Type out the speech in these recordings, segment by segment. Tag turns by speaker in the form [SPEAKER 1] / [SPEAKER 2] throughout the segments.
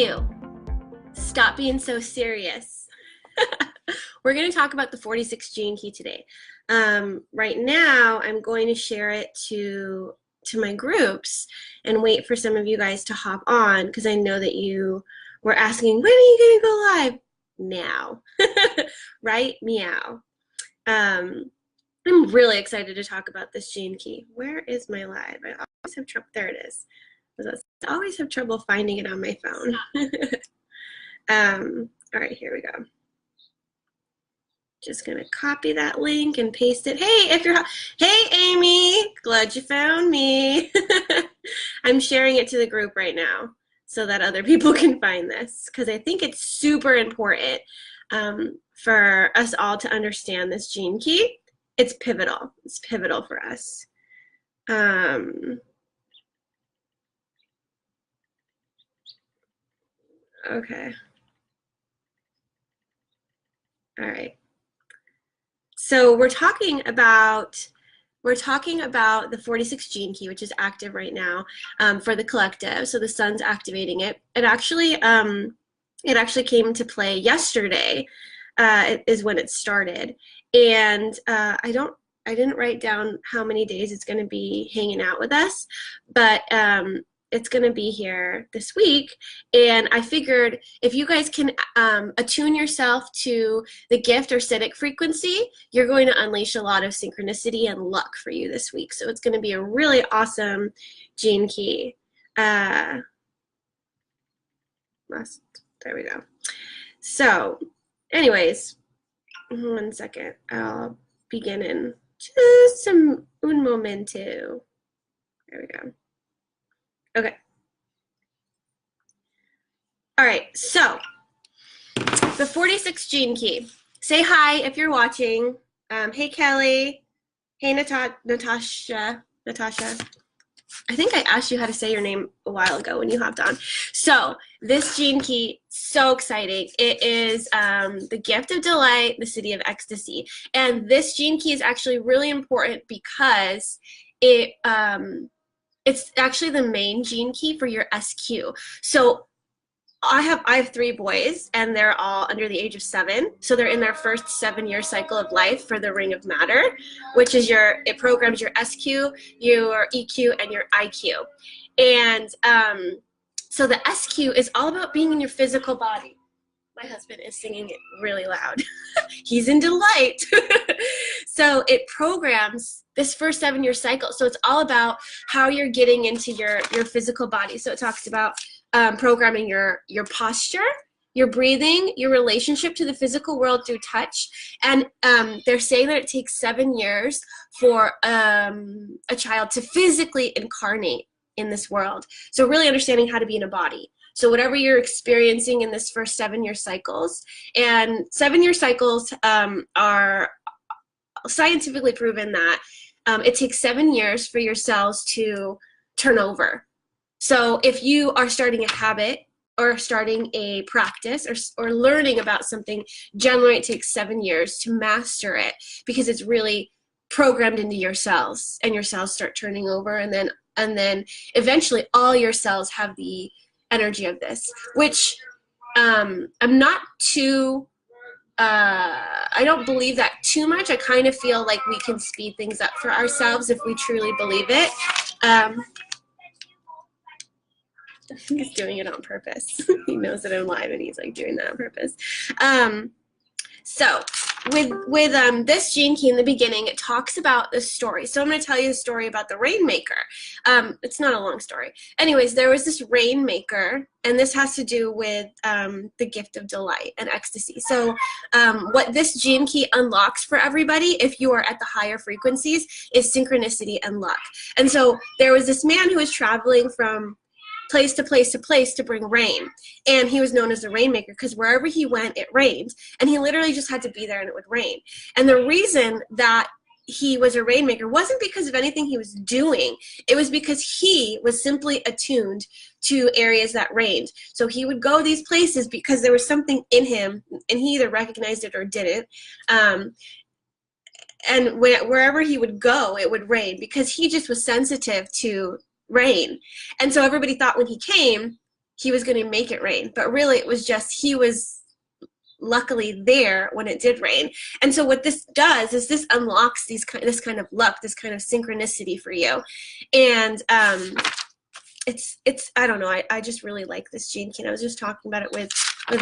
[SPEAKER 1] you. Stop being so serious. We're going to talk about the 46 gene key today. Right now, I'm going to share it to my groups and wait for some of you guys to hop on, because I know that you were asking, when are you going to go live? Now. Right? Meow. I'm really excited to talk about this gene key. Where is my live? I always have trouble. There it is. I always have trouble finding it on my phone. All right, here we go. Just gonna copy that link and paste it. Hey Amy, glad you found me. I'm sharing it to the group right now so that other people can find this, because I think it's super important for us all to understand this gene key. It's pivotal. It's pivotal for us. Okay. All right. So we're talking about the 46 gene key, which is active right now for the collective. So the sun's activating it. It actually came into play yesterday. Is when it started, and I didn't write down how many days it's going to be hanging out with us, but it's going to be here this week. And I figured if you guys can attune yourself to the gift or Siddhic frequency, you're going to unleash a lot of synchronicity and luck for you this week. So it's going to be a really awesome gene key. There we go. So anyways, one second. I'll begin in just un momento. There we go. Okay. All right, so the 46 gene key. Say hi if you're watching. Hey, Kelly. Hey, Natasha. I think I asked you how to say your name a while ago when you hopped on. So this gene key, so exciting. It is the gift of delight, the Siddhi of Ecstasy. And this gene key is actually really important because it's actually the main gene key for your SQ. So I have 3 boys, and they're all under the age of 7. So they're in their first 7-year cycle of life for the Ring of Matter, which is it programs your SQ, your EQ, and your IQ. And so the SQ is all about being in your physical body. My husband is singing it really loud. He's in delight. So it programs this first 7-year cycle. So it's all about how you're getting into your physical body. So it talks about programming your posture, your breathing, your relationship to the physical world through touch. And they're saying that it takes 7 years for a child to physically incarnate in this world. So really understanding how to be in a body. So whatever you're experiencing in this first 7-year cycles, and 7-year cycles are scientifically proven that it takes 7 years for your cells to turn over. So if you are starting a habit or starting a practice or learning about something, generally it takes 7 years to master it, because it's really programmed into your cells, and your cells start turning over, and then eventually all your cells have the energy of this, which I'm not too I don't believe that too much. I kind of feel like we can speed things up for ourselves if we truly believe it. I think he's doing it on purpose. He knows that I'm live, and he's like doing that on purpose. So with this gene key in the beginning, it talks about the story. So I'm going to tell you the story about the Rainmaker. It's not a long story. Anyways, there was this Rainmaker, and this has to do with the gift of delight and ecstasy. So what this gene key unlocks for everybody, if you are at the higher frequencies, is synchronicity and luck. And so there was this man who was traveling from place to place to place to bring rain, and he was known as the Rainmaker because wherever he went it rained, and he literally just had to be there and it would rain. And the reason that he was a Rainmaker wasn't because of anything he was doing, it was because he was simply attuned to areas that rained. So he would go these places because there was something in him, and he either recognized it or didn't, and wherever he would go it would rain because he just was sensitive to rain. And so everybody thought when he came he was going to make it rain. But really it was just he was luckily there when it did rain. And so what this does is this unlocks this kind of luck, this kind of synchronicity for you. And it's I don't know, I just really like this gene key. I was just talking about it with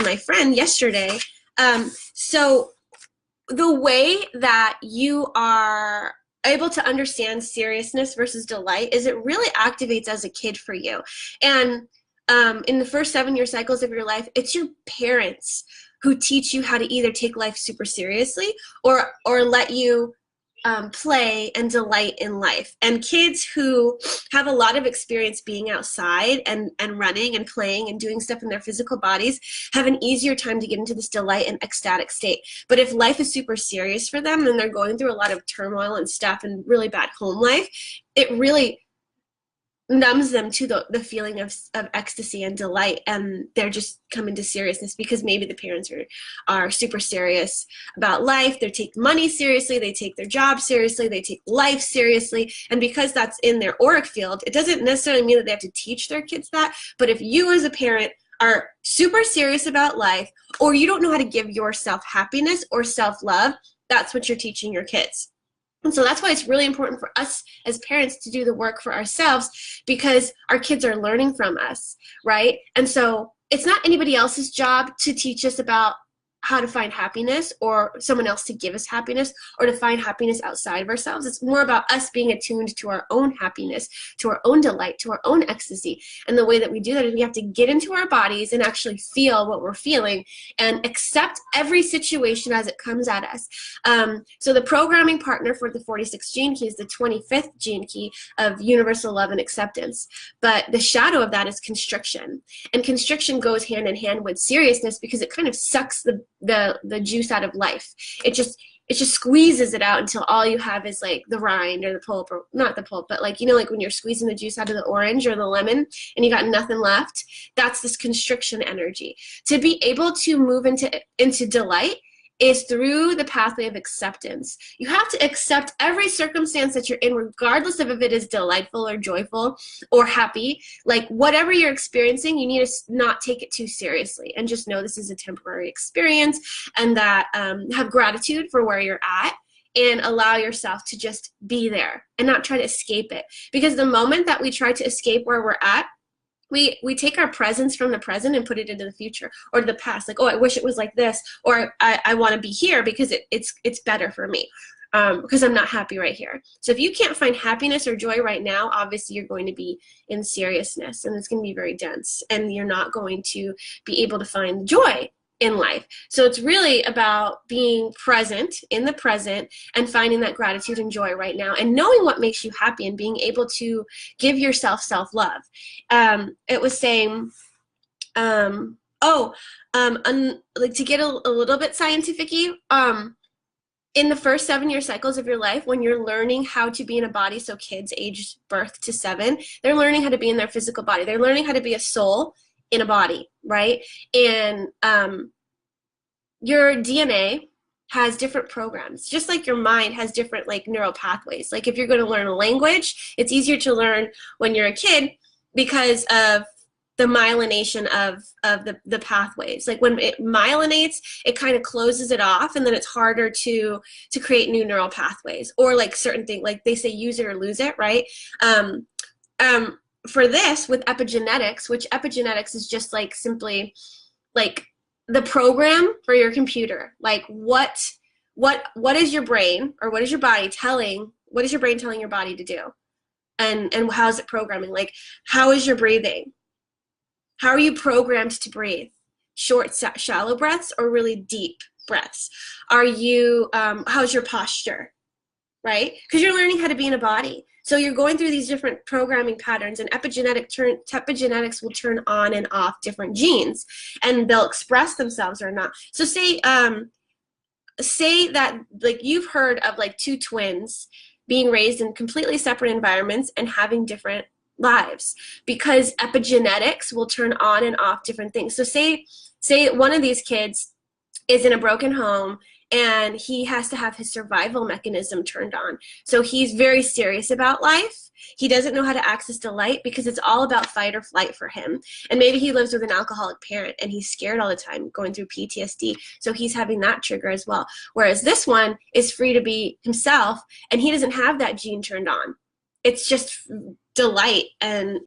[SPEAKER 1] my friend yesterday. So the way that you are able to understand seriousness versus delight is it really activates as a kid for you. And in the first 7-year cycles of your life, it's your parents who teach you how to either take life super seriously or let you play and delight in life. And kids who have a lot of experience being outside and running and playing and doing stuff in their physical bodies have an easier time to get into this delight and ecstatic state. But if life is super serious for them and they're going through a lot of turmoil and stuff and really bad home life, it really numbs them to the feeling of ecstasy and delight, and they're just coming to seriousness because maybe the parents are super serious about life. They take money seriously, they take their job seriously, they take life seriously, and because that's in their auric field, it doesn't necessarily mean that they have to teach their kids that. But if you as a parent are super serious about life, or you don't know how to give yourself happiness or self-love, that's what you're teaching your kids. And so that's why it's really important for us as parents to do the work for ourselves, because our kids are learning from us, right? And so it's not anybody else's job to teach us about how to find happiness, or someone else to give us happiness, or to find happiness outside of ourselves. It's more about us being attuned to our own happiness, to our own delight, to our own ecstasy. And the way that we do that is we have to get into our bodies and actually feel what we're feeling and accept every situation as it comes at us. So the programming partner for the 46th gene key is the 25th gene key of universal love and acceptance. But the shadow of that is constriction. And constriction goes hand in hand with seriousness because it kind of sucks the juice out of life. It just squeezes it out until all you have is like the rind or the pulp, or not the pulp, but like, you know, like when you're squeezing the juice out of the orange or the lemon and you got nothing left. That's this constriction energy. To be able to move into delight is through the pathway of acceptance. You have to accept every circumstance that you're in, regardless of if it is delightful or joyful or happy. Like whatever you're experiencing, you need to not take it too seriously and just know this is a temporary experience, and that have gratitude for where you're at and allow yourself to just be there and not try to escape it. Because the moment that we try to escape where we're at, we take our presence from the present and put it into the future or to the past. Like, oh, I wish it was like this, or I want to be here because it's better for me, because I'm not happy right here. So if you can't find happiness or joy right now, obviously you're going to be in seriousness, and it's going to be very dense, and you're not going to be able to find joy in life. So it's really about being present in the present and finding that gratitude and joy right now, and knowing what makes you happy and being able to give yourself self-love. It was saying, like to get a little bit scientific-y, in the first 7-year cycles of your life, when you're learning how to be in a body, so kids aged birth to 7, they're learning how to be in their physical body. They're learning how to be a soul in a body, right? And your DNA has different programs, just like your mind has different like neural pathways. Like if you're going to learn a language, it's easier to learn when you're a kid because of the myelination of the pathways. Like when it myelinates, it kind of closes it off, and then it's harder to create new neural pathways, or like certain things, like they say use it or lose it, right? For this, with epigenetics, which epigenetics is just like simply like the program for your computer. Like what is your brain, or what is your body telling, what is your brain telling your body to do? And how is it programming? Like, how is your breathing? How are you programmed to breathe? Short, shallow breaths or really deep breaths? Are you, how's your posture, right? Because you're learning how to be in a body. So you're going through these different programming patterns, and epigenetics will turn on and off different genes, and they'll express themselves or not. So say that like you've heard of like two twins being raised in completely separate environments and having different lives, because epigenetics will turn on and off different things. So say one of these kids is in a broken home, and he has to have his survival mechanism turned on. So he's very serious about life. He doesn't know how to access delight because it's all about fight or flight for him. And maybe he lives with an alcoholic parent and he's scared all the time, going through PTSD. So he's having that trigger as well. Whereas this one is free to be himself, and he doesn't have that gene turned on. It's just delight, and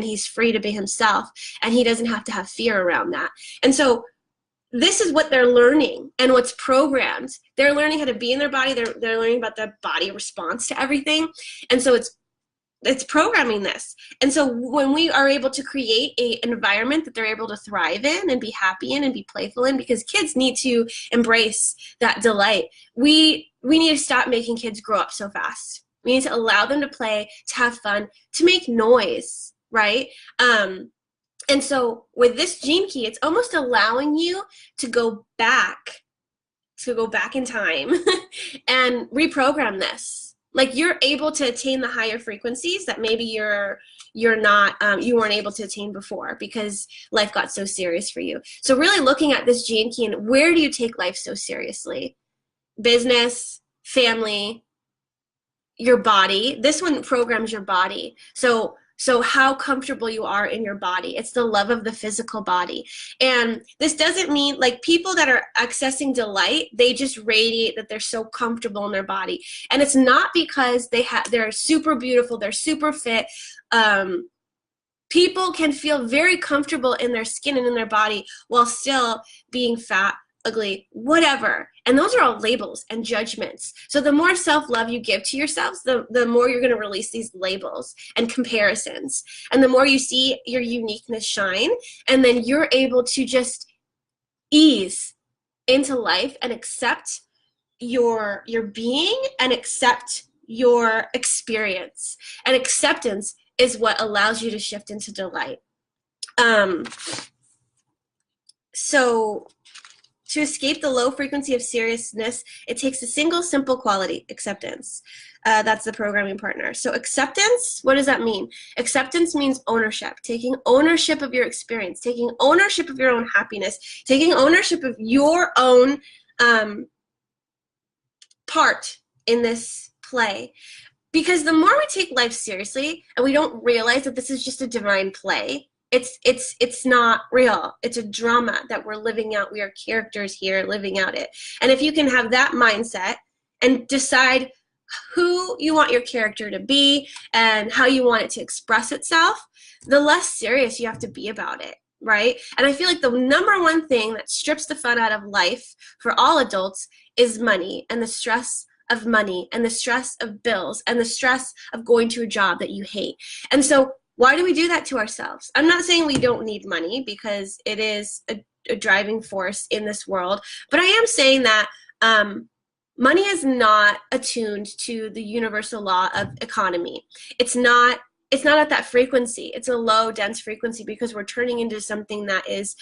[SPEAKER 1] he's free to be himself, and he doesn't have to have fear around that. And so this is what they're learning and what's programmed. They're learning how to be in their body. They're learning about their body response to everything. And so it's programming this. And so when we are able to create an environment that they're able to thrive in and be happy in and be playful in, because kids need to embrace that delight, we need to stop making kids grow up so fast. We need to allow them to play, to have fun, to make noise, right? And so with this gene key, it's almost allowing you to go back in time and reprogram this. Like, you're able to attain the higher frequencies that maybe you weren't able to attain before because life got so serious for you. So really looking at this gene key and where do you take life so seriously? Business, family, your body. This one programs your body. So how comfortable you are in your body. It's the love of the physical body. And this doesn't mean, like, people that are accessing delight, they just radiate that they're so comfortable in their body. And it's not because they're super beautiful, they're super fit. People can feel very comfortable in their skin and in their body while still being fat, ugly, whatever. And those are all labels and judgments. So the more self-love you give to yourselves, the more you're going to release these labels and comparisons. And the more you see your uniqueness shine, and then you're able to just ease into life and accept your being and accept your experience. And acceptance is what allows you to shift into delight. So to escape the low frequency of seriousness, it takes a single simple quality: acceptance. That's the programming partner. So acceptance, what does that mean? Acceptance means ownership, taking ownership of your experience, taking ownership of your own happiness, taking ownership of your own part in this play. Because the more we take life seriously and we don't realize that this is just a divine play, it's not real. It's a drama that we're living out. We are characters here living out it. And if you can have that mindset and decide who you want your character to be and how you want it to express itself, the less serious you have to be about it, right? And I feel like the number one thing that strips the fun out of life for all adults is money, and the stress of money, and the stress of bills, and the stress of going to a job that you hate. And so why do we do that to ourselves? I'm not saying we don't need money, because it is a driving force in this world, but I am saying that money is not attuned to the universal law of economy. It's not at that frequency. It's a low, dense frequency, because we're turning into something that is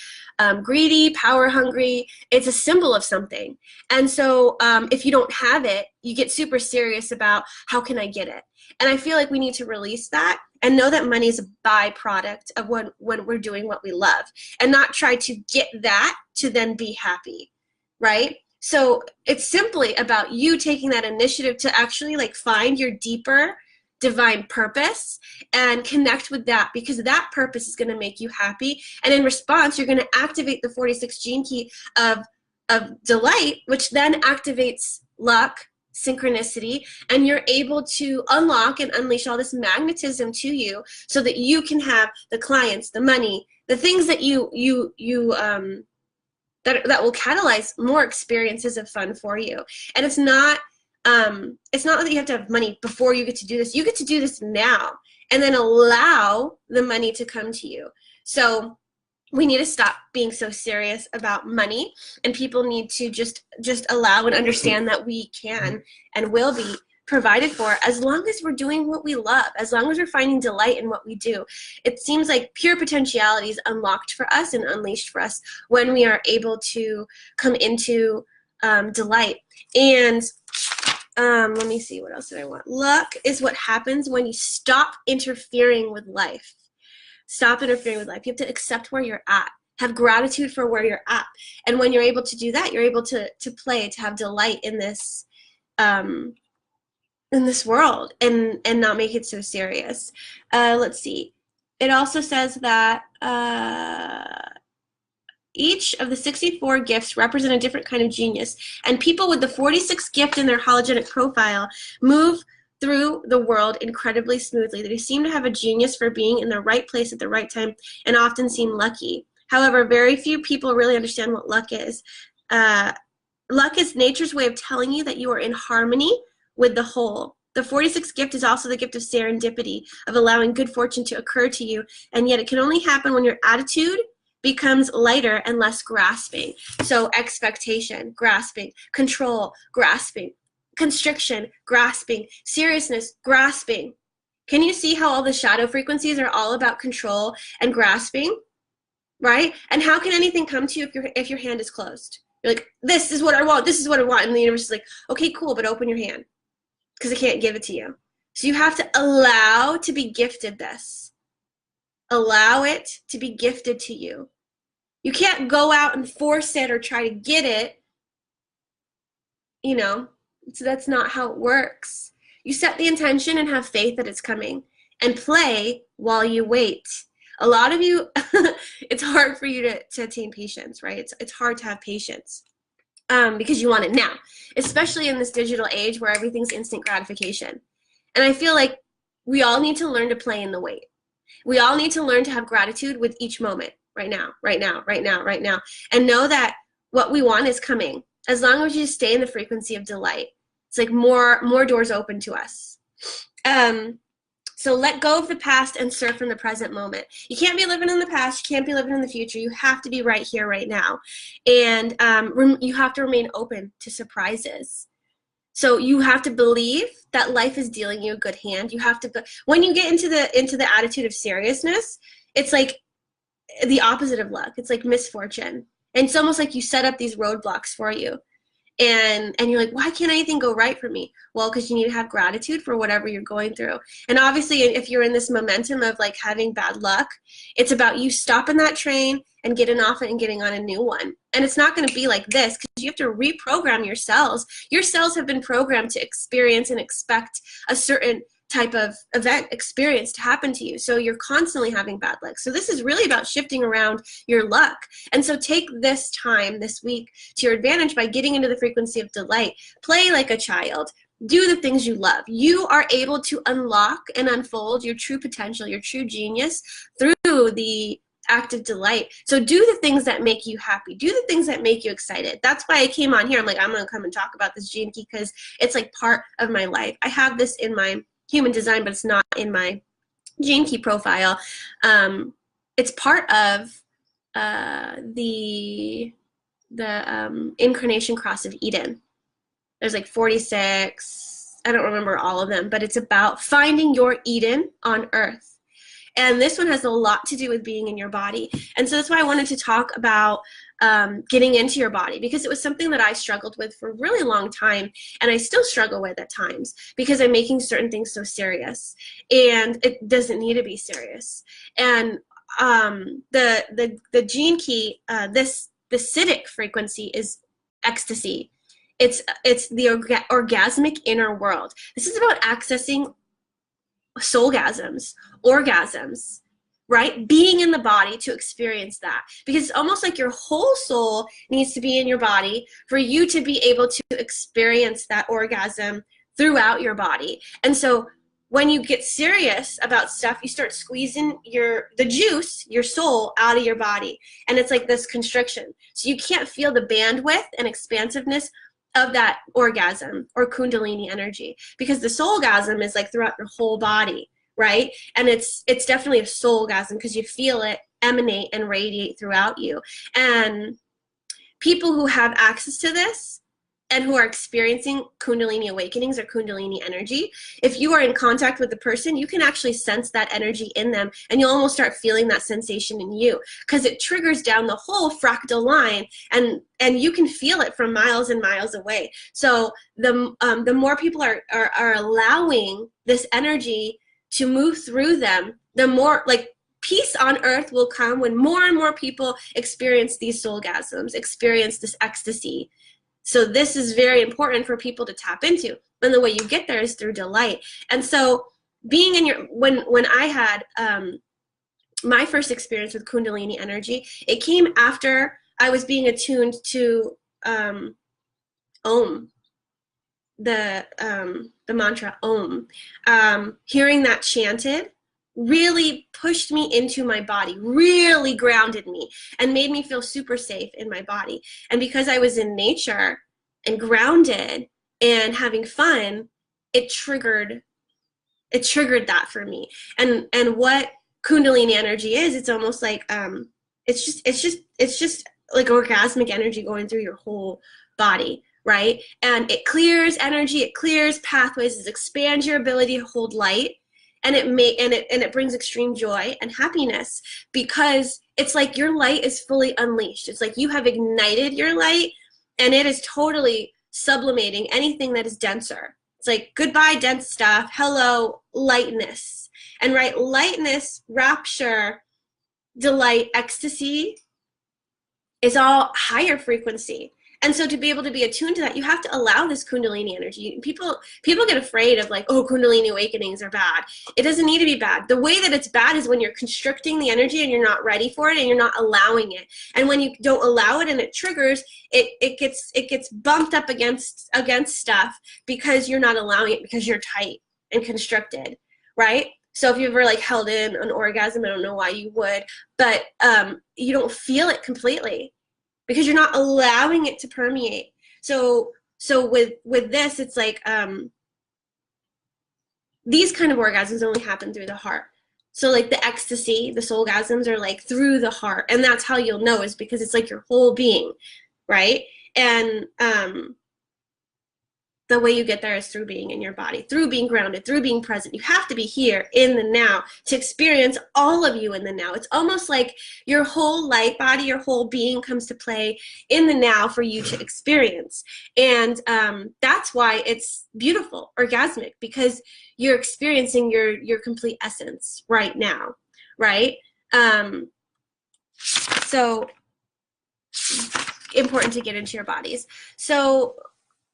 [SPEAKER 1] greedy, power hungry. It's a symbol of something. And so if you don't have it, you get super serious about how can I get it? And I feel like we need to release that and know that money is a byproduct of when we're doing what we love, and not try to get that to then be happy, right? So it's simply about you taking that initiative to actually like find your deeper divine purpose and connect with that, because that purpose is going to make you happy. And in response, you're going to activate the 46 gene key of delight, which then activates luck, synchronicity, and you're able to unlock and unleash all this magnetism to you so that you can have the clients, the money, the things that that will catalyze more experiences of fun for you. And it's not that you have to have money before you get to do this. You get to do this now, and then allow the money to come to you. So we need to stop being so serious about money, and people need to just allow and understand that we can and will be provided for as long as we're doing what we love, as long as we're finding delight in what we do. It seems like pure potentiality is unlocked for us and unleashed for us when we are able to come into delight. And let me see, what else did I want? Luck is what happens when you stop interfering with life. Stop interfering with life. You have to accept where you're at Have gratitude for where you're at. And when you're able to do that, you're able to play, to have delight in this world, and not make it so serious. Let's see. It also says that each of the 64 gifts represent a different kind of genius, and people with the 46th gift in their hologenic profile move through the world incredibly smoothly. They seem to have a genius for being in the right place at the right time and often seem lucky. However, very few people really understand what luck is. Luck is nature's way of telling you that you are in harmony with the whole. The 46th gift is also the gift of serendipity, of allowing good fortune to occur to you, and yet it can only happen when your attitude becomes lighter and less grasping. So expectation, grasping; control, grasping; constriction, grasping; seriousness, grasping. Can you see how all the shadow frequencies are all about control and grasping, right? And how can anything come to you if your hand is closed? You're like, this is what I want, this is what I want, and the universe is like, okay, cool, but open your hand, because I can't give it to you. So you have to allow to be gifted this. Allow it to be gifted to you. You can't go out and force it or try to get it, you know. So that's not how it works. You set the intention and have faith that it's coming, and play while you wait. A lot of you, it's hard for you to attain patience, right? It's hard to have patience because you want it now, especially in this digital age where everything's instant gratification. And I feel like we all need to learn to play in the wait. We all need to learn to have gratitude with each moment, right now, right now, right now, right now, and know that what we want is coming. As long as you stay in the frequency of delight, it's like more doors open to us. So let go of the past and surf in the present moment. You can't be living in the past. You can't be living in the future. You have to be right here, right now. And you have to remain open to surprises. So you have to believe that life is dealing you a good hand. You have to, when you get into the attitude of seriousness, it's like the opposite of luck. It's like misfortune. And it's almost like you set up these roadblocks for you. And you're like, why can't anything go right for me? Well, because you need to have gratitude for whatever you're going through. And obviously, if you're in this momentum of like having bad luck, it's about you stopping that train and getting off it and getting on a new one. And it's not going to be like this, because you have to reprogram your cells. Your cells have been programmed to experience and expect a certain type of event experience to happen to you. So you're constantly having bad luck. So this is really about shifting around your luck. And so take this time this week to your advantage by getting into the frequency of delight. Play like a child. Do the things you love. You are able to unlock and unfold your true potential, your true genius through the act of delight. So do the things that make you happy. Do the things that make you excited. That's why I came on here. I'm like, I'm going to come and talk about this gene key because it's like part of my life. I have this in my human design, but it's not in my gene key profile. It's part of the incarnation cross of Eden. There's like 46. I don't remember all of them, but it's about finding your Eden on earth. And this one has a lot to do with being in your body. And so that's why I wanted to talk about getting into your body, because it was something that I struggled with for a really long time, and I still struggle with at times because I'm making certain things so serious, and it doesn't need to be serious. And the gene key, the Siddhi frequency is ecstasy. It's the orgasmic inner world. This is about accessing soulgasms, orgasms, right? Being in the body to experience that, because it's almost like your whole soul needs to be in your body for you to be able to experience that orgasm throughout your body. And so when you get serious about stuff, you start squeezing the juice, your soul, out of your body, and it's like this constriction. So you can't feel the bandwidth and expansiveness of that orgasm or kundalini energy, because the soulgasm is like throughout your whole body, right? And it's definitely a soulgasm because you feel it emanate and radiate throughout you. And people who have access to this and who are experiencing kundalini awakenings or kundalini energy, if you are in contact with the person, you can actually sense that energy in them, and you'll almost start feeling that sensation in you, because it triggers down the whole fractal line, and you can feel it from miles and miles away. So the more people are allowing this energy to move through them, the more, like, peace on earth will come when more and more people experience these soulgasms, experience this ecstasy. So this is very important for people to tap into. And the way you get there is through delight. And so being in your, when I had my first experience with Kundalini energy, it came after I was being attuned to Om, the mantra Om. Hearing that chanted really pushed me into my body, really grounded me, and made me feel super safe in my body. And because I was in nature and grounded and having fun, it triggered that for me. And what Kundalini energy is, it's almost like it's just like orgasmic energy going through your whole body, right? And it clears energy, it clears pathways, it expands your ability to hold light, and it brings extreme joy and happiness, because it's like your light is fully unleashed. It's like you have ignited your light, and it is totally sublimating anything that is denser. It's like, goodbye dense stuff, hello lightness. And right, lightness, rapture, delight, ecstasy is all higher frequency. And so to be able to be attuned to that, you have to allow this Kundalini energy. People get afraid of like, oh, Kundalini awakenings are bad. It doesn't need to be bad. The way that it's bad is when you're constricting the energy and you're not ready for it and you're not allowing it. And when you don't allow it and it triggers, it gets bumped up against stuff because you're not allowing it, because you're tight and constricted, right? So if you ever like held in an orgasm, I don't know why you would, but you don't feel it completely, because you're not allowing it to permeate. So with this, it's like these kind of orgasms only happen through the heart. So like the ecstasy, the soulgasms are like through the heart, and that's how you'll know, is because it's like your whole being, right? And the way you get there is through being in your body, through being grounded, through being present. You have to be here in the now to experience all of you in the now. It's almost like your whole light body, your whole being comes to play in the now for you to experience. And that's why it's beautiful, orgasmic, because you're experiencing your complete essence right now, right? So important to get into your bodies. So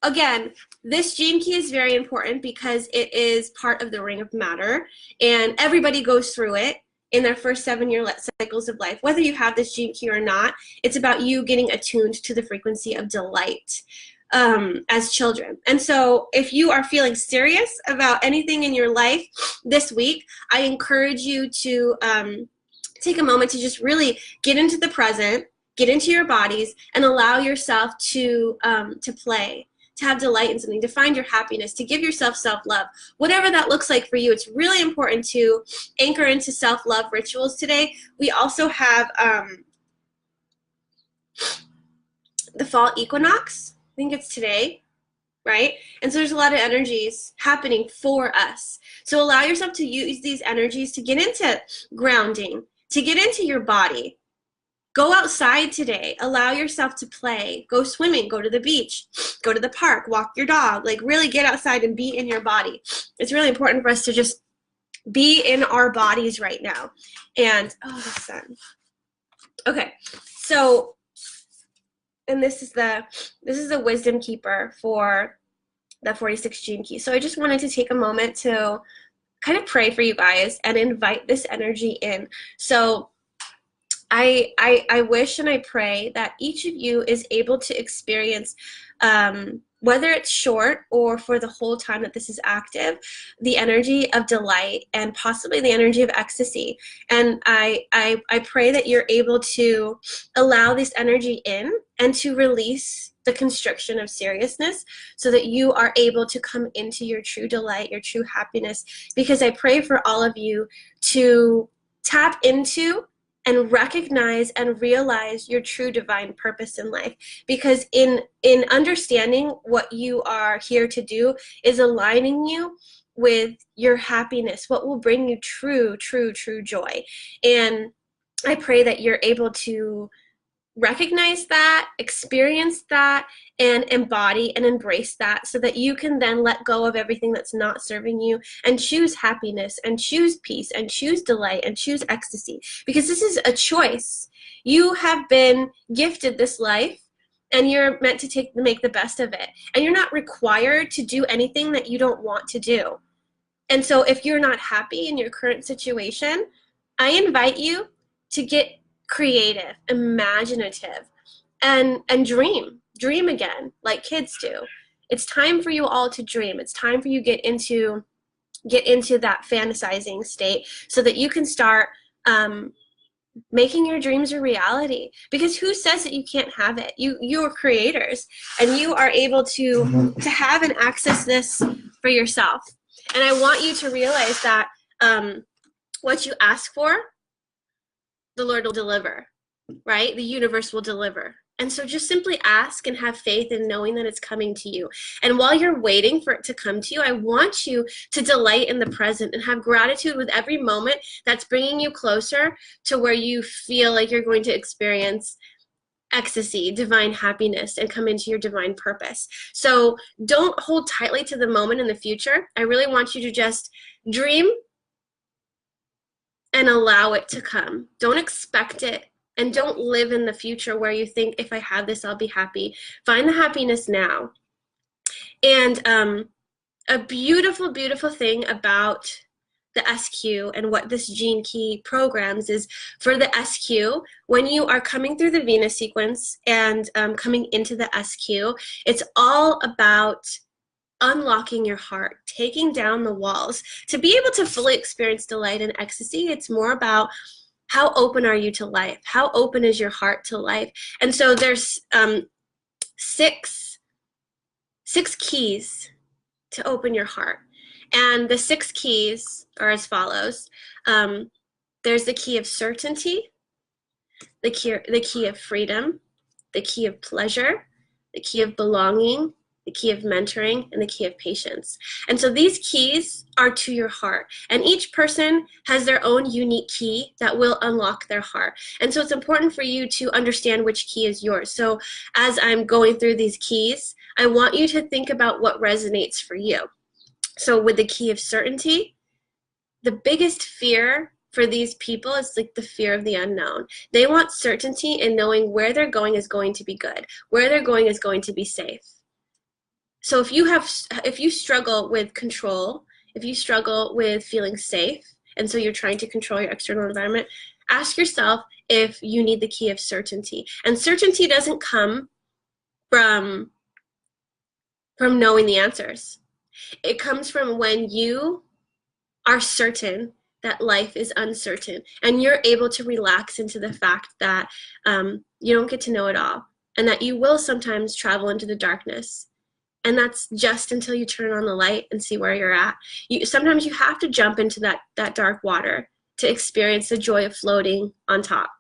[SPEAKER 1] again, this gene key is very important because it is part of the ring of matter, and everybody goes through it in their first 7-year cycles of life. Whether you have this gene key or not, it's about you getting attuned to the frequency of delight as children. And so if you are feeling serious about anything in your life this week, I encourage you to take a moment to just really get into the present, get into your bodies, and allow yourself to play, to have delight in something, to find your happiness, to give yourself self-love, whatever that looks like for you. It's really important to anchor into self-love rituals today. We also have the fall equinox. I think it's today, right? And so there's a lot of energies happening for us. So allow yourself to use these energies to get into grounding, to get into your body. Go outside today. Allow yourself to play. Go swimming. Go to the beach. Go to the park. Walk your dog. Like really get outside and be in your body. It's really important for us to just be in our bodies right now. And, oh, the sun. Okay, so, and this is the wisdom keeper for the 46 gene key. So I just wanted to take a moment to kind of pray for you guys and invite this energy in. So I wish and I pray that each of you is able to experience, whether it's short or for the whole time that this is active, the energy of delight and possibly the energy of ecstasy. And I pray that you're able to allow this energy in and to release the constriction of seriousness so that you are able to come into your true delight, your true happiness, because I pray for all of you to tap into and recognize and realize your true divine purpose in life. Because in understanding what you are here to do is aligning you with your happiness, what will bring you true joy. And I pray that you're able to recognize that, experience that, and embody and embrace that so that you can then let go of everything that's not serving you and choose happiness and choose peace and choose delight and choose ecstasy. Because this is a choice. You have been gifted this life and you're meant to make the best of it. And you're not required to do anything that you don't want to do. And so if you're not happy in your current situation, I invite you to get creative, imaginative, and dream again, like kids do. It's time for you all to dream. It's time for you get into that fantasizing state so that you can start making your dreams a reality. Because who says that you can't have it? You're creators, and you are able to have and access this for yourself. And I want you to realize that what you ask for, the Lord will deliver, right? The universe will deliver. And so just simply ask and have faith in knowing that it's coming to you. And while you're waiting for it to come to you, I want you to delight in the present and have gratitude with every moment that's bringing you closer to where you feel like you're going to experience ecstasy, divine happiness, and come into your divine purpose. So don't hold tightly to the moment in the future. I really want you to just dream and allow it to come. Don't expect it. And don't live in the future where you think, if I have this, I'll be happy. Find the happiness now. And a beautiful, beautiful thing about the SQ and what this gene key programs is for the SQ, when you are coming through the Venus sequence and coming into the SQ, it's all about unlocking your heart, taking down the walls. To be able to fully experience delight and ecstasy, it's more about how open are you to life? How open is your heart to life? And so there's six keys to open your heart. And the 6 keys are as follows. There's the key of certainty, the key of freedom, the key of pleasure, the key of belonging, the key of mentoring, and the key of patience. And so these keys are to your heart. And each person has their own unique key that will unlock their heart. And so it's important for you to understand which key is yours. So as I'm going through these keys, I want you to think about what resonates for you. So with the key of certainty, the biggest fear for these people is like the fear of the unknown. They want certainty in knowing where they're going is going to be good, where they're going is going to be safe. So if you struggle with control, if you struggle with feeling safe, and so you're trying to control your external environment, ask yourself if you need the key of certainty. And certainty doesn't come from knowing the answers. It comes from when you are certain that life is uncertain, and you're able to relax into the fact that you don't get to know it all, and that you will sometimes travel into the darkness. And that's just until you turn on the light and see where you're at. Sometimes you have to jump into that dark water to experience the joy of floating on top.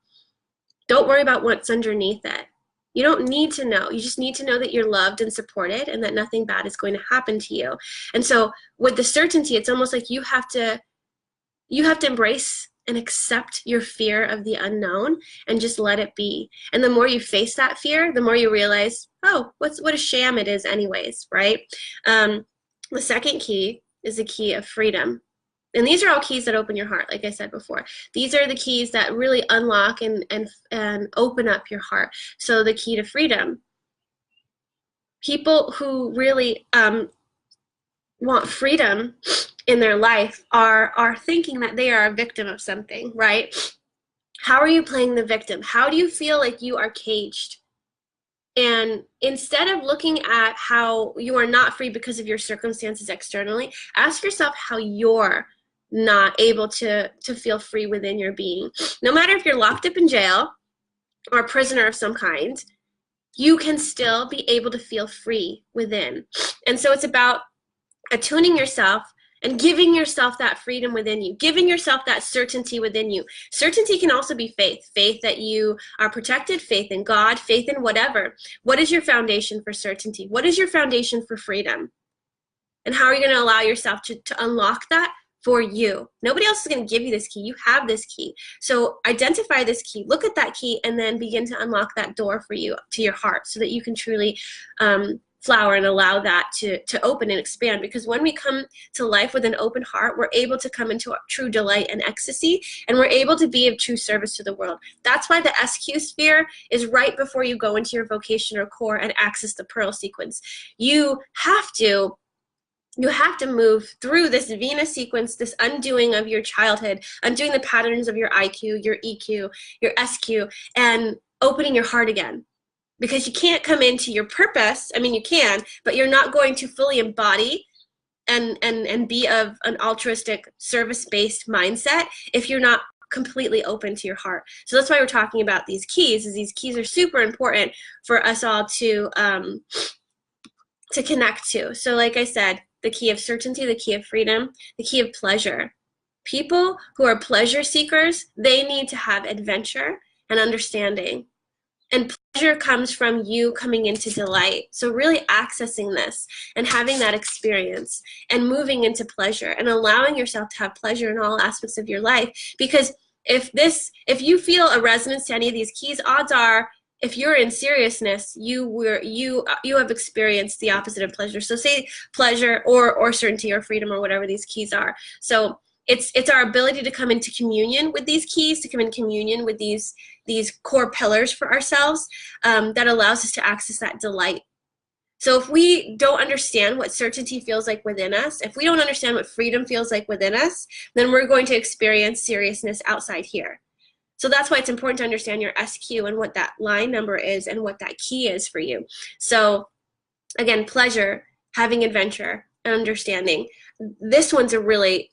[SPEAKER 1] Don't worry about what's underneath it. You don't need to know. You just need to know that you're loved and supported and that nothing bad is going to happen to you. And so with the certainty, it's almost like you have to embrace and accept your fear of the unknown and just let it be. And the more you face that fear, the more you realize, oh, what a sham it is anyways, right? The second key is the key of freedom. And these are all keys that open your heart, like I said before. These are the keys that really unlock and open up your heart. So the key to freedom. People who really want freedom in their life are thinking that they are a victim of something, right? How are you playing the victim? How do you feel like you are caged? And instead of looking at how you are not free because of your circumstances externally, ask yourself how you're not able to feel free within your being. No matter if you're locked up in jail or a prisoner of some kind, you can still be able to feel free within. And so it's about attuning yourself and giving yourself that freedom within you, giving yourself that certainty within you. Certainty can also be faith that you are protected, faith in God, faith in whatever. What is your foundation for certainty? What is your foundation for freedom? And how are you going to allow yourself to unlock that for you. Nobody else is going to give you this key. You have this key. So identify this key, look at that key, and then begin to unlock that door for you to your heart so that you can truly flower and allow that to open and expand. Because when we come to life with an open heart, we're able to come into true delight and ecstasy, and we're able to be of true service to the world. That's why the SQ sphere is right before you go into your vocation or core and access the pearl sequence. You have to move through this Venus sequence, this undoing of your childhood, undoing the patterns of your IQ, your EQ, your SQ, and opening your heart again. Because you can't come into your purpose. I mean, you can, but you're not going to fully embody and be of an altruistic, service-based mindset if you're not completely open to your heart. So that's why we're talking about these keys, is these keys are super important for us all to connect to. So like I said, the key of certainty, the key of freedom, the key of pleasure. People who are pleasure seekers, they need to have adventure and understanding. And pleasure comes from you coming into delight. So really accessing this and having that experience and moving into pleasure and allowing yourself to have pleasure in all aspects of your life. Because if you feel a resonance to any of these keys, odds are, if you're in seriousness, you have experienced the opposite of pleasure. So say pleasure or certainty or freedom or whatever these keys are. So it's our ability to come into communion with these keys, to come in communion with these core pillars for ourselves, that allows us to access that delight. So if we don't understand what certainty feels like within us, if we don't understand what freedom feels like within us, then we're going to experience seriousness outside here. So that's why it's important to understand your SQ and what that line number is and what that key is for you. So again, pleasure, having adventure, and understanding. This one's a really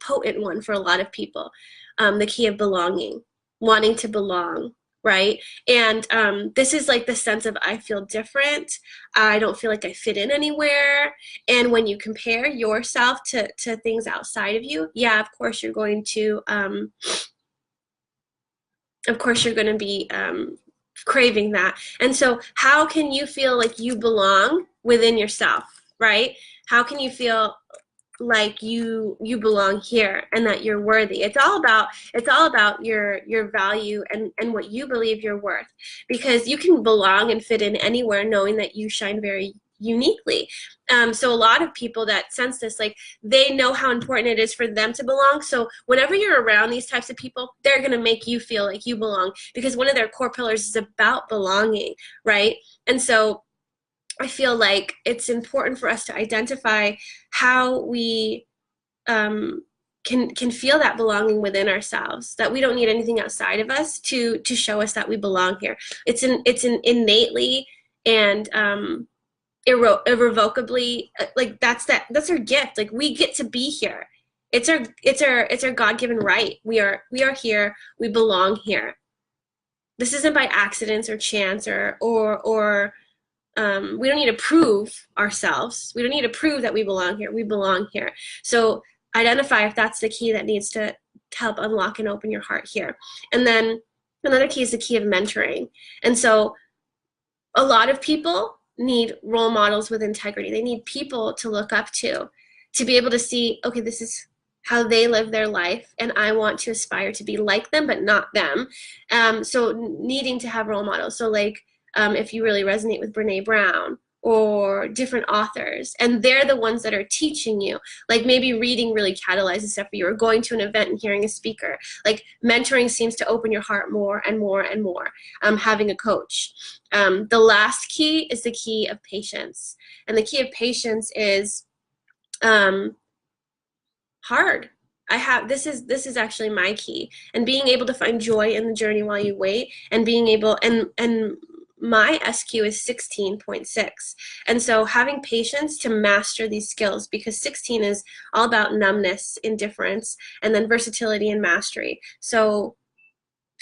[SPEAKER 1] potent one for a lot of people. The key of belonging, wanting to belong, right? And this is like the sense of, I feel different. I don't feel like I fit in anywhere. And when you compare yourself to things outside of you, yeah, of course you're going to be craving that. And so how can you feel like you belong within yourself, right? How can you feel like you belong here and that you're worthy? It's all about your value and what you believe you're worth, because you can belong and fit in anywhere knowing that you shine very uniquely. So a lot of people that sense this, like, they know how important it is for them to belong. So whenever you're around these types of people, they're going to make you feel like you belong, because one of their core pillars is about belonging, right? And so I feel like it's important for us to identify how we can feel that belonging within ourselves, that we don't need anything outside of us to show us that we belong here. It's an innately and irrevocably, like that's our gift. Like, we get to be here. It's our God-given right. We are here. We belong here. This isn't by accidents or chance or we don't need to prove ourselves. We don't need to prove that we belong here. We belong here. So identify if that's the key that needs to help unlock and open your heart here. And then another key is the key of mentoring. And so a lot of people need role models with integrity. They need people to look up to be able to see, okay, this is how they live their life, and I want to aspire to be like them, but not them. So needing to have role models. So like, if you really resonate with Brene Brown or different authors, and they're the ones that are teaching you, like maybe reading really catalyzes stuff for you, or going to an event and hearing a speaker. Like, mentoring seems to open your heart more and more and more. Having a coach. The last key is the key of patience. And the key of patience is hard. This is actually my key, and being able to find joy in the journey while you wait, and being able, and my SQ is 16.6. And so having patience to master these skills, because 16 is all about numbness, indifference, and then versatility and mastery. So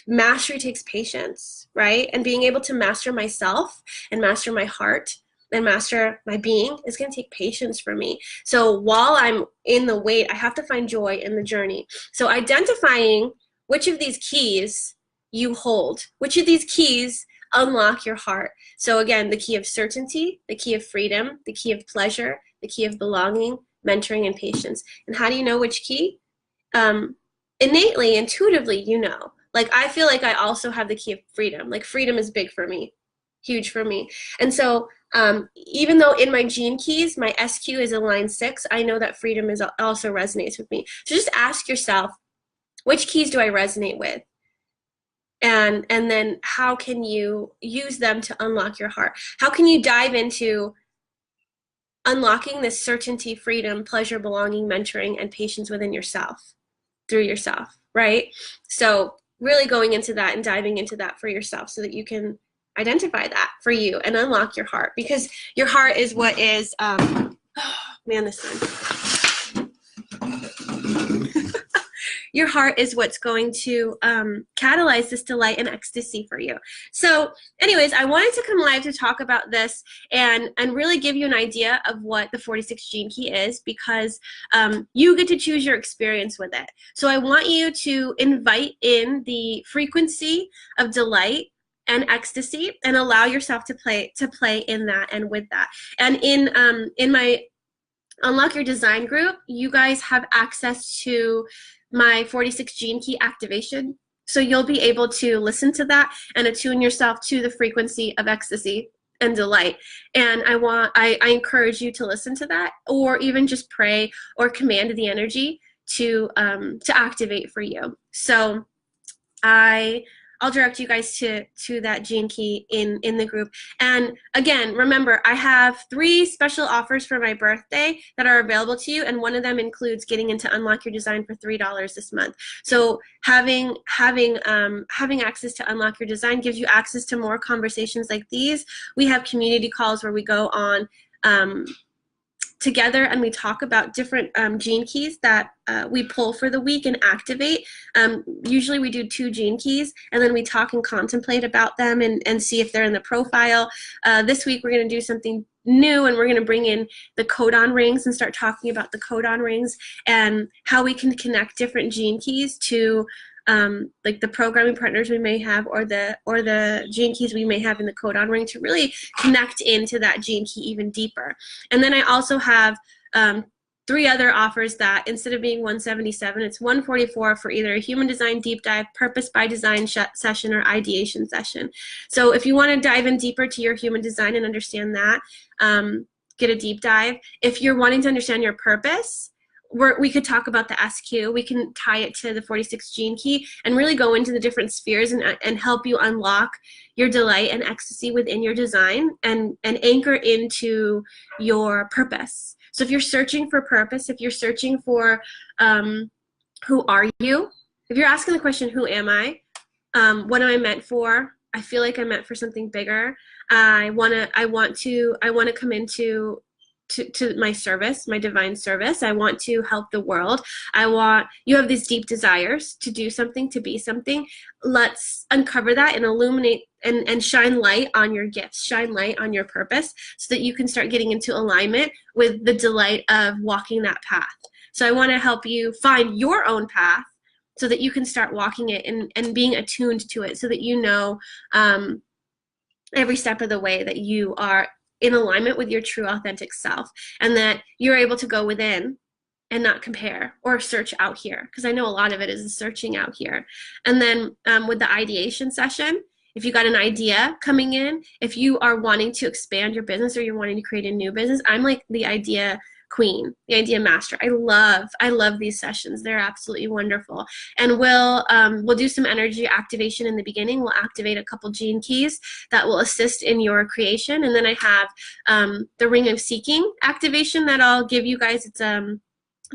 [SPEAKER 1] mastery takes patience, right? And being able to master myself and master my heart and master my being is going to take patience for me. So while I'm in the wait, I have to find joy in the journey. So identifying which of these keys you hold, which of these keys unlock your heart. So again, the key of certainty, the key of freedom, the key of pleasure, the key of belonging, mentoring, and patience. And how do you know which key? Innately, intuitively, you know. Like, I feel like I also have the key of freedom. Like, freedom is big for me, huge for me. And so even though in my gene keys, my SQ is a line 6, I know that freedom is also resonates with me. So just ask yourself, which keys do I resonate with? And then how can you use them to unlock your heart? How can you dive into unlocking this certainty, freedom, pleasure, belonging, mentoring, and patience within yourself, through yourself, right? So really going into that and diving into that for yourself so that you can identify that for you and unlock your heart, because your heart is what is, oh, man, this one. Your heart is what's going to catalyze this delight and ecstasy for you. So anyways, I wanted to come live to talk about this and really give you an idea of what the 46 gene key is, because you get to choose your experience with it. So I want you to invite in the frequency of delight and ecstasy and allow yourself to play in that and with that. And in my Unlock Your Design group, you guys have access to my 46 gene key activation. So you'll be able to listen to that and attune yourself to the frequency of ecstasy and delight. And I encourage you to listen to that, or even just pray or command the energy to activate for you. So I'll direct you guys to that gene key in the group. And again, remember, I have 3 special offers for my birthday that are available to you, and one of them includes getting into Unlock Your Design for $3 this month. So having access to Unlock Your Design gives you access to more conversations like these. We have community calls where we go on together and we talk about different gene keys that we pull for the week and activate. Usually we do 2 gene keys, and then we talk and contemplate about them and see if they're in the profile. This week we're going to do something new, and we're going to bring in the codon rings and start talking about the codon rings and how we can connect different gene keys to like the programming partners we may have, or the gene keys we may have in the codon ring, to really connect into that gene key even deeper. And then I also have 3 other offers that instead of being $177, it's $144 for either a human design deep dive, purpose by design session, or ideation session. So if you want to dive in deeper to your human design and understand that, get a deep dive. If you're wanting to understand your purpose, we could talk about the SQ. We can tie it to the 46 gene key and really go into the different spheres and help you unlock your delight and ecstasy within your design and anchor into your purpose. So if you're searching for purpose, if you're searching for who are you, if you're asking the question, who am I? What am I meant for? I feel like I'm meant for something bigger. I want to come into to my service, my divine service. I want to help the world. You have these deep desires to do something, to be something. Let's uncover that and illuminate and shine light on your gifts, shine light on your purpose, so that you can start getting into alignment with the delight of walking that path. So I want to help you find your own path so that you can start walking it and being attuned to it, so that you know every step of the way that you are in alignment with your true authentic self, and that you're able to go within and not compare or search out here, because I know a lot of it is searching out here. And then with the ideation session, if you got an idea coming in, if you are wanting to expand your business or you're wanting to create a new business, I'm like the idea queen, the idea master. I love these sessions. They're absolutely wonderful. And we'll do some energy activation in the beginning. We'll activate a couple gene keys that will assist in your creation. And then I have the Ring of Seeking activation that I'll give you guys. It's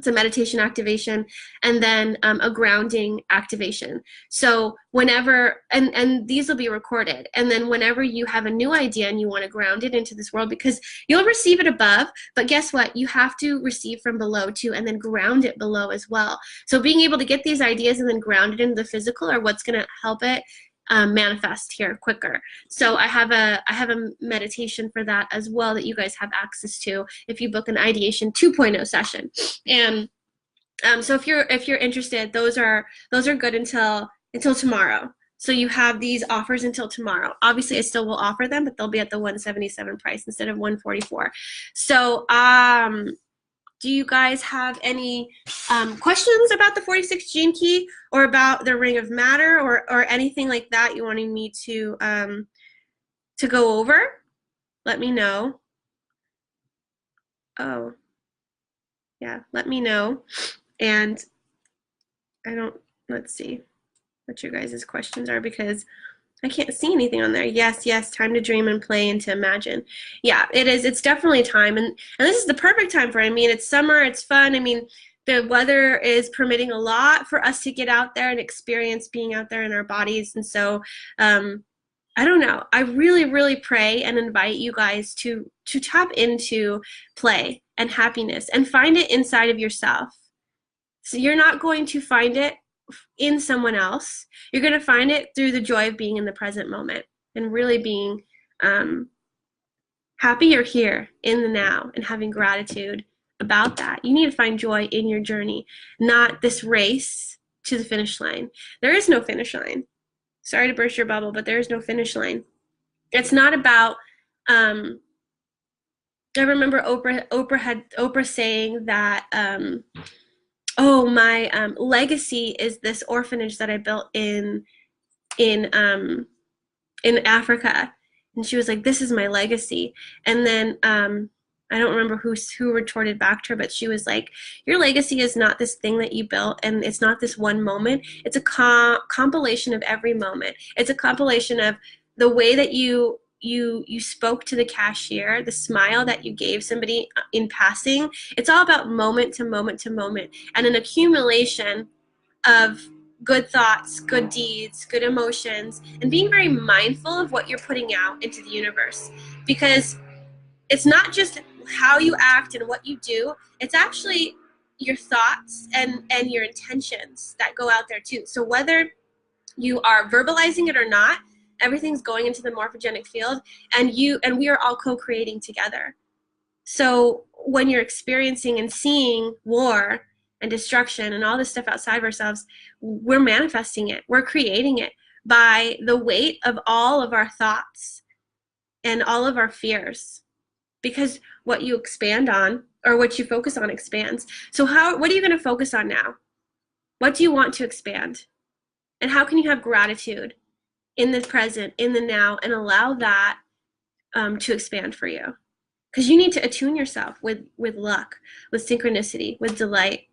[SPEAKER 1] a meditation activation, and then a grounding activation. So whenever, and these will be recorded, and then whenever you have a new idea and you want to ground it into this world, because you'll receive it above, but guess what? You have to receive from below too, and then ground it below as well. So being able to get these ideas and then ground it into the physical are what's going to help it manifest here quicker. So I have a meditation for that as well that you guys have access to if you book an ideation 2.0 session. And so if you're interested, those are good until tomorrow. So you have these offers until tomorrow. Obviously I still will offer them, but they'll be at the $177 price instead of $144. So do you guys have any questions about the 46 gene key or about the ring of matter or anything like that you wanting me to go over? Let me know. Oh, yeah, let me know. And let's see what your guys' questions are, because I can't see anything on there. Yes, time to dream and play and to imagine. Yeah, it is. It's definitely time. And this is the perfect time for it. I mean, it's summer, it's fun. I mean, the weather is permitting a lot for us to get out there and experience being out there in our bodies. And so, I don't know. I really, really pray and invite you guys to tap into play and happiness and find it inside of yourself. So you're not going to find it in someone else. You're going to find it through the joy of being in the present moment and really being happy you're here in the now and having gratitude about that. You need to find joy in your journey, not this race to the finish line. There is no finish line. Sorry to burst your bubble, but there is no finish line. It's not about I remember Oprah saying that my legacy is this orphanage that I built in Africa. And she was like, this is my legacy. And then I don't remember who retorted back to her, but she was like, your legacy is not this thing that you built, and it's not this one moment. It's a compilation of every moment. It's a compilation of the way that you spoke to the cashier, the smile that you gave somebody in passing. It's all about moment to moment to moment, and an accumulation of good thoughts, good deeds, good emotions, and being very mindful of what you're putting out into the universe. Because it's not just how you act and what you do, it's actually your thoughts and your intentions that go out there too. So whether you are verbalizing it or not, everything's going into the morphogenic field, and we are all co-creating together. So when you're experiencing and seeing war and destruction and all this stuff outside of ourselves, we're manifesting it. We're creating it by the weight of all of our thoughts and all of our fears. Because what you expand on, or what you focus on, expands. So what are you going to focus on now? What do you want to expand? And how can you have gratitude in the present, in the now, and allow that to expand for you? Because you need to attune yourself with luck, with synchronicity, with delight.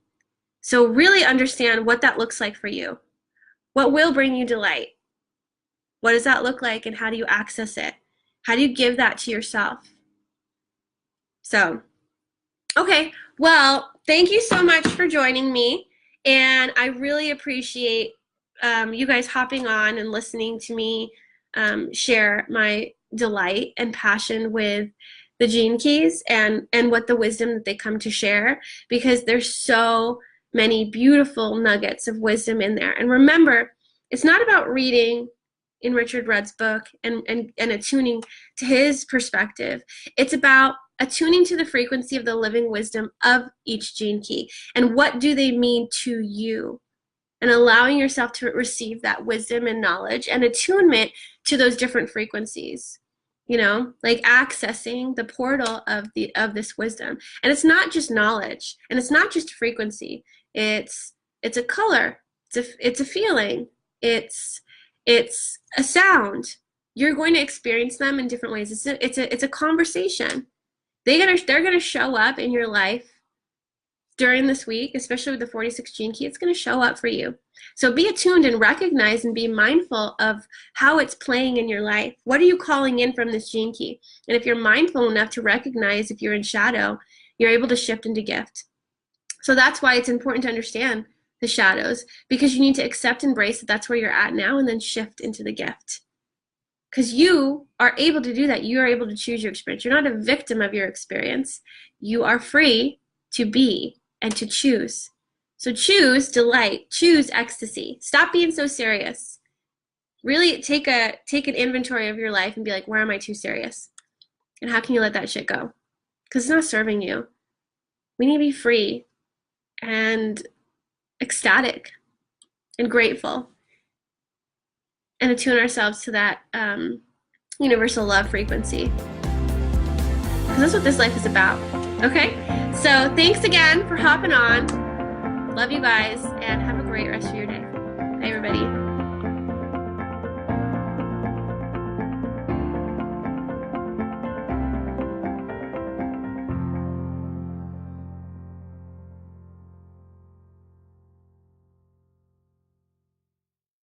[SPEAKER 1] So really understand what that looks like for you. What will bring you delight? What does that look like, and how do you access it? How do you give that to yourself? So, okay, well, thank you so much for joining me, and I really appreciate you guys hopping on and listening to me share my delight and passion with the gene keys and what the wisdom that they come to share, because there's so many beautiful nuggets of wisdom in there. And remember, it's not about reading in Richard Rudd's book and attuning to his perspective. It's about attuning to the frequency of the living wisdom of each gene key and what do they mean to you, and allowing yourself to receive that wisdom and knowledge and attunement to those different frequencies, like accessing the portal of this wisdom. And it's not just knowledge, and it's not just frequency. It's a color, it's a feeling, it's a sound. You're going to experience them in different ways. It's a conversation. They're gonna show up in your life during this week, especially with the 46 gene key. It's going to show up for you. So be attuned and recognize and be mindful of how it's playing in your life. What are you calling in from this gene key? And if you're mindful enough to recognize if you're in shadow, you're able to shift into gift. So that's why it's important to understand the shadows, because you need to accept, embrace that that's where you're at now, and then shift into the gift. Because you are able to do that. You are able to choose your experience. You're not a victim of your experience. You are free to be and to choose. So choose delight, choose ecstasy. Stop being so serious. Really take an inventory of your life and be like, where am I too serious? And how can you let that shit go? Because it's not serving you. We need to be free and ecstatic and grateful and attune ourselves to that universal love frequency. Because that's what this life is about Okay. So thanks again for hopping on. Love you guys, and have a great rest of your day. Bye, everybody.